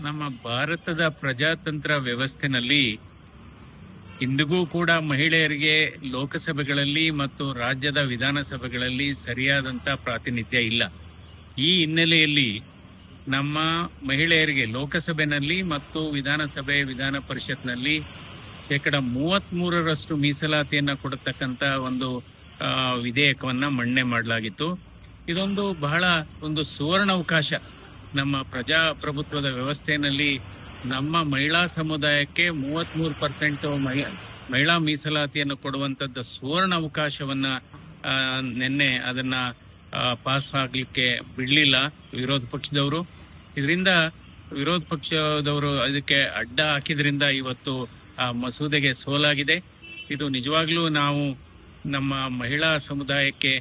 ನಮ್ಮ ಭಾರತದ ಪ್ರಜಾತಂತ್ರ ವ್ಯವಸ್ಥೆನಲ್ಲಿ ಇಂದಿಗೂ ಕೂಡ ಮಹಿಳೆಯರಿಗೆ ಲೋಕಸಭೆಗಳಲ್ಲಿ ಮತ್ತು ರಾಜ್ಯದ ವಿಧಾನಸಭೆಗಳಲ್ಲಿ ಸರಿಯಾದಂಥ ಪ್ರಾತಿನಿಧ್ಯ ಇಲ್ಲ. ಈ ಹಿನ್ನೆಲೆಯಲ್ಲಿ ನಮ್ಮ ಮಹಿಳೆಯರಿಗೆ ಲೋಕಸಭೆಯಲ್ಲಿ ಮತ್ತು ವಿಧಾನ ಪರಿಷತ್ನಲ್ಲಿ 33% ಮೀಸಲಾತಿಯನ್ನು ಕೊಡತಕ್ಕಂಥ ಒಂದು ವಿಧೇಯಕವನ್ನ ಮಂಡನೆ ಮಾಡಲಾಗಿತ್ತು. ಇದೊಂದು ಬಹಳ ಒಂದು ಸುವರ್ಣಾವಕಾಶ. ನಮ್ಮ ಪ್ರಜಾಪ್ರಭುತ್ವದ ವ್ಯವಸ್ಥೆಯಲ್ಲಿ ನಮ್ಮ ಮಹಿಳಾ ಸಮುದಾಯಕ್ಕೆ 33% ಮಹಿಳಾ ಮೀಸಲಾತಿಯನ್ನು ಕೊಡುವಂಥದ್ದು ಸುವರ್ಣ ಅವಕಾಶವನ್ನ ನಿನ್ನೆ ಅದನ್ನ ಪಾಸ್ ಆಗ್ಲಿಕ್ಕೆ ಬಿಡಲಿಲ್ಲ ವಿರೋಧ ಪಕ್ಷದವರು. ಇದರಿಂದ ವಿರೋಧ ಪಕ್ಷದವರು ಅದಕ್ಕೆ ಅಡ್ಡ ಹಾಕಿದ್ರಿಂದ ಇವತ್ತು ಆ ಮಸೂದೆಗೆ ಸೋಲಾಗಿದೆ. ಇದು ನಿಜವಾಗ್ಲೂ ನಾವು ನಮ್ಮ ಮಹಿಳಾ ಸಮುದಾಯಕ್ಕೆ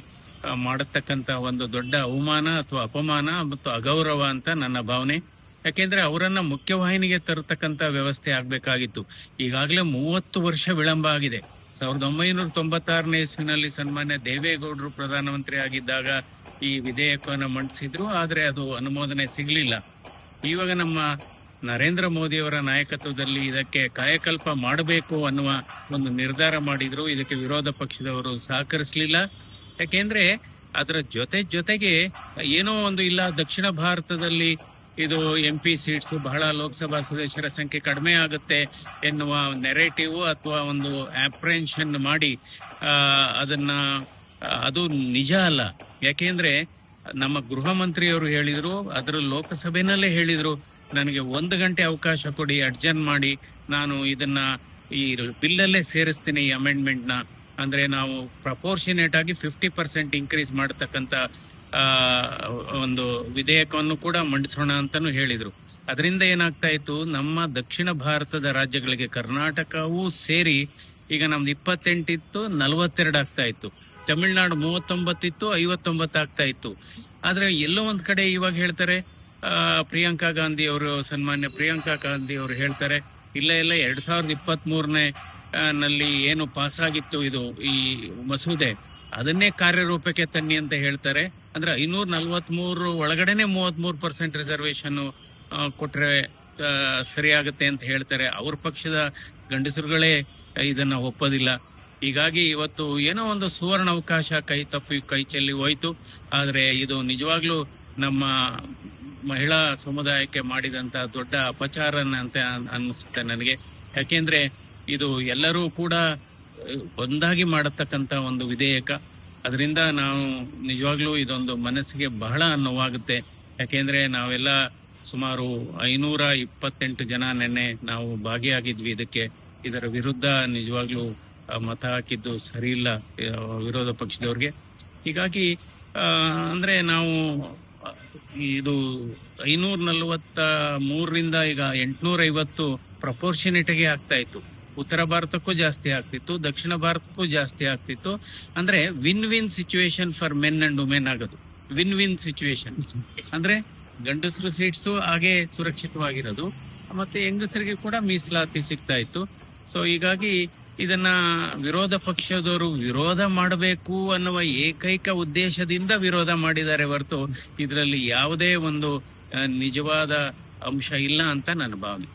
ಮಾಡತಕ್ಕಂಥ ಒಂದು ದೊಡ್ಡ ಅವಮಾನ ಅಥವಾ ಅಪಮಾನ ಮತ್ತು ಅಗೌರವ ಅಂತ ನನ್ನ ಭಾವನೆ. ಯಾಕೆಂದ್ರೆ ಅವರನ್ನ ಮುಖ್ಯವಾಹಿನಿಗೆ ತರತಕ್ಕಂಥ ವ್ಯವಸ್ಥೆ ಆಗಬೇಕಾಗಿತ್ತು. ಈಗಾಗಲೇ 30 ವರ್ಷ ವಿಳಂಬ ಆಗಿದೆ. 1996ನೇ ಇಸ್ವಿನಲ್ಲಿ ಸನ್ಮಾನ್ಯ ದೇವೇಗೌಡರು ಪ್ರಧಾನಮಂತ್ರಿ ಆಗಿದ್ದಾಗ ಈ ವಿಧೇಯಕವನ್ನು ಮಂಡಿಸಿದ್ರು, ಆದರೆ ಅದು ಅನುಮೋದನೆ ಸಿಗಲಿಲ್ಲ. ಇವಾಗ ನಮ್ಮ ನರೇಂದ್ರ ಮೋದಿಯವರ ನಾಯಕತ್ವದಲ್ಲಿ ಇದಕ್ಕೆ ಕಾಯಕಲ್ಪ ಮಾಡಬೇಕು ಅನ್ನುವ ಒಂದು ನಿರ್ಧಾರ ಮಾಡಿದ್ರು. ಇದಕ್ಕೆ ವಿರೋಧ ಪಕ್ಷದವರು ಸಹಕರಿಸಲಿಲ್ಲ. ಯಾಕೆಂದ್ರೆ ಅದರ ಜೊತೆಗೆ ಏನೋ ಒಂದು ಇಲ್ಲ, ದಕ್ಷಿಣ ಭಾರತದಲ್ಲಿ ಇದು MP ಸೀಟ್ಸ್ ಬಹಳ ಲೋಕಸಭಾ ಸದಸ್ಯರ ಸಂಖ್ಯೆ ಕಡಿಮೆ ಆಗುತ್ತೆ ಎನ್ನುವ ನೆರೇಟಿವ್ ಅಥವಾ ಒಂದು ಆಪ್ರೆನ್ಷನ್ ಮಾಡಿ ಅದು ನಿಜ ಅಲ್ಲ. ಯಾಕೆಂದ್ರೆ ನಮ್ಮ ಗೃಹ ಮಂತ್ರಿಯವರು ಹೇಳಿದ್ರು, ಅದರ ಲೋಕಸಭೆನಲ್ಲೇ ಹೇಳಿದ್ರು, ನನಗೆ 1 ಗಂಟೆ ಅವಕಾಶ ಕೊಡಿ, ಅಡ್ಜರ್ನ್ ಮಾಡಿ ನಾನು ಇದನ್ನ ಈ ಬಿಲ್ಲಲ್ಲೇ ಸೇರಿಸ್ತೀನಿ ಈ ಅಮೆಂಡ್ಮೆಂಟ್ನ. ಅಂದ್ರೆ ನಾವು ಪ್ರಪೋರ್ಷನೇಟ್ ಆಗಿ 50% ಇನ್ಕ್ರೀಸ್ ಮಾಡತಕ್ಕಂತ ಒಂದು ವಿಧೇಯಕವನ್ನು ಕೂಡ ಮಂಡಿಸೋಣ ಅಂತಾನು ಹೇಳಿದ್ರು. ಅದರಿಂದ ಏನಾಗ್ತಾ ಇತ್ತು, ನಮ್ಮ ದಕ್ಷಿಣ ಭಾರತದ ರಾಜ್ಯಗಳಿಗೆ ಕರ್ನಾಟಕವೂ ಸೇರಿ ಈಗ ನಮ್ದು 28 ಇತ್ತು, 42 ಆಗ್ತಾ ಇತ್ತು. ತಮಿಳುನಾಡು 39 ಇತ್ತು, 59 ಆಗ್ತಾ ಇತ್ತು. ಆದ್ರೆ ಎಲ್ಲೋ ಒಂದ್ ಕಡೆ ಇವಾಗ ಹೇಳ್ತಾರೆ, ಪ್ರಿಯಾಂಕಾ ಗಾಂಧಿ ಅವರು, ಸನ್ಮಾನ್ಯ ಪ್ರಿಯಾಂಕಾ ಗಾಂಧಿ ಅವರು ಹೇಳ್ತಾರೆ, ಇಲ್ಲ 2023ನೇ ನಲ್ಲಿ ಏನು ಪಾಸ್ ಆಗಿತ್ತು ಇದು ಈ ಮಸೂದೆ, ಅದನ್ನೇ ಕಾರ್ಯರೂಪಕ್ಕೆ ತನ್ನಿ ಅಂತ ಹೇಳ್ತಾರೆ. ಅಂದ್ರೆ 543 ಒಳಗಡೆನೆ 33% ರಿಸರ್ವೇಶನ್ ಕೊಟ್ರೆ ಸರಿಯಾಗುತ್ತೆ ಅಂತ ಹೇಳ್ತಾರೆ. ಅವ್ರ ಪಕ್ಷದ ಗಂಡಸರುಗಳೇ ಇದನ್ನ ಒಪ್ಪೋದಿಲ್ಲ. ಹೀಗಾಗಿ ಇವತ್ತು ಏನೋ ಒಂದು ಸುವರ್ಣ ಅವಕಾಶ ಕೈ ಚೆಲ್ಲಿ ಹೋಯ್ತು. ಆದ್ರೆ ಇದು ನಿಜವಾಗ್ಲೂ ನಮ್ಮ ಮಹಿಳಾ ಸಮುದಾಯಕ್ಕೆ ಮಾಡಿದಂತ ದೊಡ್ಡ ಅಪಚಾರ ಅಂತ ಅನಿಸುತ್ತೆ ನನಗೆ. ಯಾಕೆಂದ್ರೆ ಇದು ಎಲ್ಲರೂ ಕೂಡ ಒಂದಾಗಿ ಮಾಡತಕ್ಕಂತ ಒಂದು ವಿಧೇಯಕ. ಅದರಿಂದ ನಾವು ನಿಜವಾಗ್ಲೂ ಇದೊಂದು ಮನಸ್ಸಿಗೆ ಬಹಳ ನೋವಾಗುತ್ತೆ. ಯಾಕೆಂದ್ರೆ ನಾವೆಲ್ಲ ಸುಮಾರು 528 ಜನ ನಿನ್ನೆ ನಾವು ಭಾಗಿಯಾಗಿದ್ವಿ ಇದರ ವಿರುದ್ಧ ನಿಜವಾಗ್ಲೂ ಮತ ಹಾಕಿದ್ದು ಸರಿ ಇಲ್ಲ ವಿರೋಧ ಪಕ್ಷದವ್ರಿಗೆ. ಹೀಗಾಗಿ ಅಂದ್ರೆ ನಾವು ಇದು 543ರಿಂದ ಈಗ 850 ಪ್ರಪೋರ್ಷನೇಟ್ಗೆ ಆಗ್ತಾ ಇತ್ತು. ಉತ್ತರ ಭಾರತಕ್ಕೂ ಜಾಸ್ತಿ ಆಗ್ತಿತ್ತು, ದಕ್ಷಿಣ ಭಾರತಕ್ಕೂ ಜಾಸ್ತಿ ಆಗ್ತಿತ್ತು. ಅಂದ್ರೆ win situation for men and women ಆಗೋದು. ವಿನ್ ಸಿಚುವೇಶನ್ ಅಂದ್ರೆ ಗಂಡಸರು ಸೀಟ್ಸು ಹಾಗೆ ಸುರಕ್ಷಿತವಾಗಿರೋದು, ಮತ್ತೆ ಹೆಂಗಸರಿಗೆ ಕೂಡ ಮೀಸಲಾತಿ ಸಿಗ್ತಾ ಇತ್ತು. ಸೊ ಹೀಗಾಗಿ ಇದನ್ನ ವಿರೋಧ ಪಕ್ಷದವರು ವಿರೋಧ ಮಾಡಬೇಕು ಅನ್ನುವ ಏಕೈಕ ಉದ್ದೇಶದಿಂದ ವಿರೋಧ ಮಾಡಿದ್ದಾರೆ ಹೊರತು ಇದರಲ್ಲಿ ಯಾವುದೇ ಒಂದು ನಿಜವಾದ ಅಂಶ ಇಲ್ಲ ಅಂತ ನನ್ನ ಭಾವನೆ.